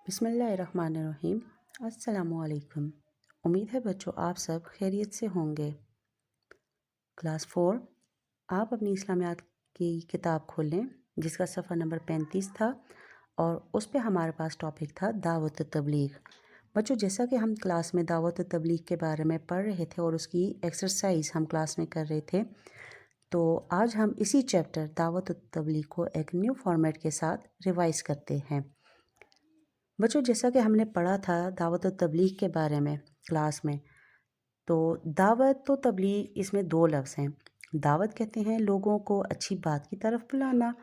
बिस्मिल्लाहिर्रहमानिर्रहीम। अस्सलामुअलैकुम। उम्मीद है बच्चों आप सब खैरियत से होंगे। क्लास 4 आप अपनी इस्लामियात की किताब खोल लें जिसका सफ़ा नंबर 35 था और उस पे हमारे पास टॉपिक था दावत तबलीग। बच्चों जैसा कि हम क्लास में दावत तबलीग के बारे में पढ़ रहे थे और उसकी एक्सरसाइज हम क्लास में कर रहे थे, तो आज हम इसी चैप्टर दावत तबलीग को एक न्यू फॉर्मेट के साथ रिवाइज़ करते हैं। बच्चों जैसा कि हमने पढ़ा था दावत और तबलीग के बारे में क्लास में, तो दावत तो तबलीग इसमें दो लफ्ज़ हैं। दावत कहते हैं लोगों को अच्छी बात की तरफ बुलाना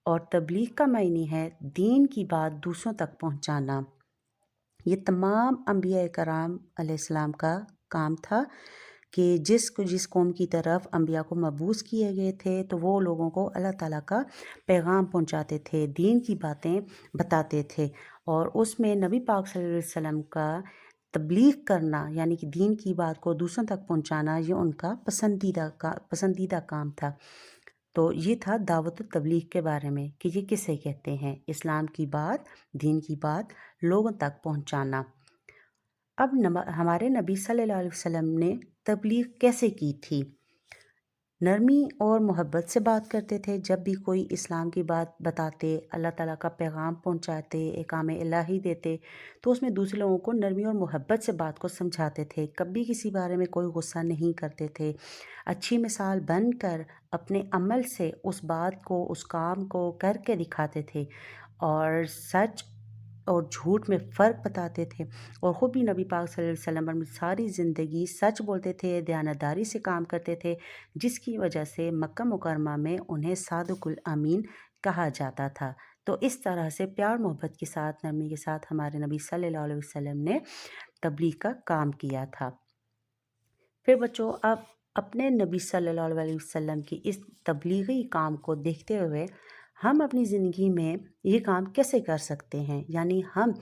और तबलीग का मायने है दीन की बात दूसरों तक पहुंचाना। ये तमाम अंबिया कराम अलैहिस्सलाम का काम था कि जिस कौम की तरफ अंबिया को मबूस किए गए थे तो वो लोगों को अल्लाह ताला का पैगाम पहुंचाते थे, दीन की बातें बताते थे और उसमें नबी पाक सल्लल्लाहु अलैहि वसल्लम का तबलीग करना यानी कि दीन की बात को दूसरों तक पहुंचाना ये उनका पसंदीदा काम था। तो ये था दावत तबलीग के बारे में कि ये किसे कहते हैं, इस्लाम की बात, दीन की बात लोगों तक पहुंचाना। अब हमारे नबी सल्लल्लाहु अलैहि वसल्लम ने तबलीग कैसे की थी? नरमी और मोहब्बत से बात करते थे। जब भी कोई इस्लाम की बात बताते, अल्लाह ताला का पैगाम पहुंचाते, एकाम इलाही देते, तो उसमें दूसरे लोगों को नरमी और मोहब्बत से बात को समझाते थे। कभी किसी बारे में कोई गुस्सा नहीं करते थे। अच्छी मिसाल बनकर अपने अमल से उस बात को, उस काम को करके दिखाते थे और सच और झूठ में फ़र्क बताते थे और ख़ुद भी नबी पाक सल्लल्लाहु अलैहि वसल्लम अपनी सारी ज़िंदगी सच बोलते थे, दयानतदारी से काम करते थे, जिसकी वजह से मक्का मुकरमा में उन्हें सादिकुल अमीन कहा जाता था। तो इस तरह से प्यार मोहब्बत के साथ, नरमी के साथ हमारे नबी सल्लल्लाहु अलैहि वसल्लम ने तबलीग का काम किया था। फिर बच्चों अब अपने नबी सल्लल्लाहु अलैहि वसल्लम की इस तबलीगी काम को देखते हुए हम अपनी ज़िंदगी में ये काम कैसे कर सकते हैं, यानी हम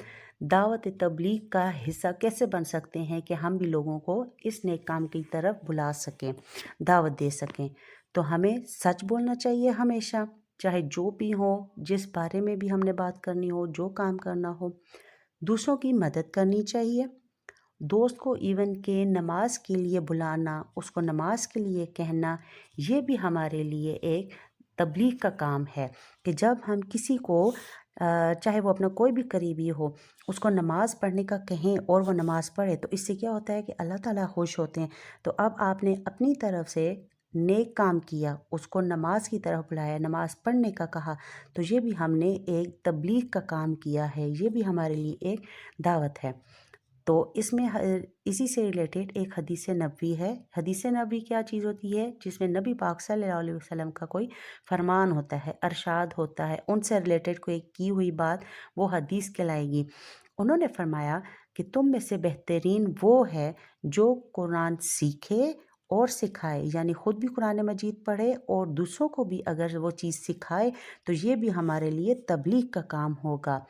दावत तबलीग का हिस्सा कैसे बन सकते हैं कि हम भी लोगों को इस नेक काम की तरफ बुला सकें, दावत दे सकें। तो हमें सच बोलना चाहिए हमेशा, चाहे जो भी हो, जिस बारे में भी हमने बात करनी हो, जो काम करना हो। दूसरों की मदद करनी चाहिए। दोस्त को इवन के नमाज के लिए बुलाना, उसको नमाज के लिए कहना, ये भी हमारे लिए एक तबलीग का काम है कि जब हम किसी को चाहे वो अपना कोई भी करीबी हो, उसको नमाज़ पढ़ने का कहें और वो नमाज़ पढ़े, तो इससे क्या होता है कि अल्लाह ताला खुश होते हैं। तो अब आपने अपनी तरफ से नेक काम किया, उसको नमाज की तरफ बुलाया, नमाज़ पढ़ने का कहा, तो ये भी हमने एक तबलीग का काम किया है, ये भी हमारे लिए एक दावत है। तो इसमें इसी से रिलेटेड एक हदीस नबवी है। हदीस नबवी क्या चीज़ होती है? जिसमें नबी पाक सल्लल्लाहु अलैहि वसल्लम का कोई फरमान होता है, अरशाद होता है, उनसे रिलेटेड कोई की हुई बात वो हदीस कहलाएगी। उन्होंने फरमाया कि तुम में से बेहतरीन वो है जो कुरान सीखे और सिखाए, यानी ख़ुद भी कुरान मजीद पढ़े और दूसरों को भी अगर वो चीज़ सिखाए तो ये भी हमारे लिए तबलीग का काम होगा।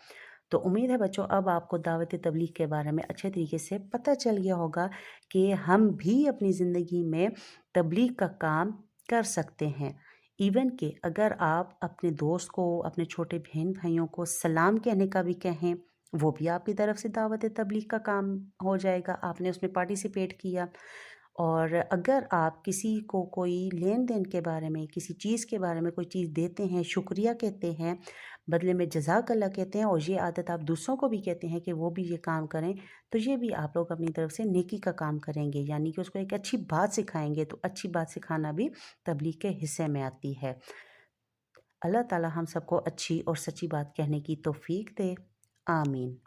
तो उम्मीद है बच्चों अब आपको दावत तबलीग के बारे में अच्छे तरीके से पता चल गया होगा कि हम भी अपनी ज़िंदगी में तबलीग का काम कर सकते हैं। इवन कि अगर आप अपने दोस्त को, अपने छोटे बहन भाइयों को सलाम कहने का भी कहें, वो भी आपकी तरफ से दावत तबलीग का काम हो जाएगा, आपने उसमें पार्टिसिपेट किया। और अगर आप किसी को कोई लेन देन के बारे में, किसी चीज़ के बारे में कोई चीज़ देते हैं, शुक्रिया कहते हैं, बदले में जज़ाकल्लाह कहते हैं और ये आदत आप दूसरों को भी कहते हैं कि वो भी ये काम करें, तो ये भी आप लोग अपनी तरफ से नेकी का काम करेंगे, यानी कि उसको एक अच्छी बात सिखाएंगे। तो अच्छी बात सिखाना भी तबलीग के हिस्से में आती है। अल्लाह ताला हम सबको अच्छी और सच्ची बात कहने की तौफीक दे। आमीन।